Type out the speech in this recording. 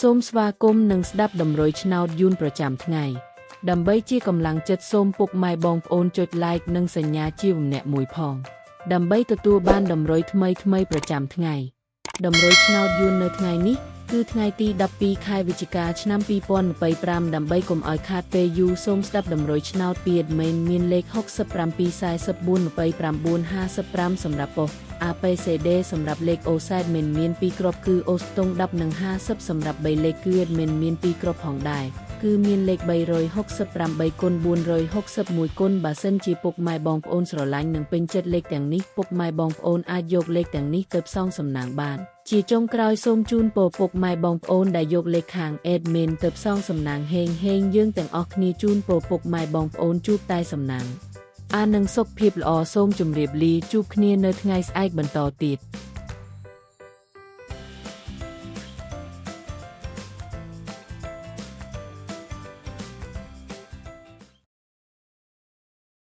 សូមស្វាគមន៍និងស្ដាប់ដំរុយឆ្នោតយួនប្រចាំថ្ងៃដើម្បីជាកម្លាំងចិត្តសូមពុកម៉ែបងប្អូនចុច like និងសញ្ញាជាម្នាក់មួយផងដើម្បីទទួលបានដំរុយថ្មីប្រចាំថ្ងៃដំរុយឆ្នោតយួននៅថ្ងៃនេះគឺថ្ងៃទី12ខែវិច្ឆិកាឆ្នាំ2025ដើម្បីកុំឲ្យខាតពេលយូរសូមស្ដាប់ដំរុយឆ្នោតពី admin មានលេខ67449955សម្រាប់ប៉ុស្តិ៍ ABCD សម្រាប់លេខ OSAD មាន2គ្រាប់គឺ អូស្តុង10និង50សម្រាប់3លេខគឺ admin មាន2គ្រាប់ផងដែរគឺមានលេខ368គុណ461គុណបើសិនជាពុកម៉ែបងប្អូនស្រឡាញ់និងពេញចិត្តលេខទាំងនេះពុកម៉ែបងប្អូនអាចយកលេខទាំងនេះទៅផ្សងសំណាងបានជាចុងក្រោយសូមជូនពរពុកម៉ែបងប្អូនដែលយកលេខខាង admin ទៅផ្សងសំណាងហេងយើងទាំងអស់គ្នាជូនពរពុកម៉ែបងប្អូនជួបតែសំណាងនិងសុខភាពល្អសូមជម្រាបលាជួបគ្នានៅថ្ងៃស្អែកបន្តទៀត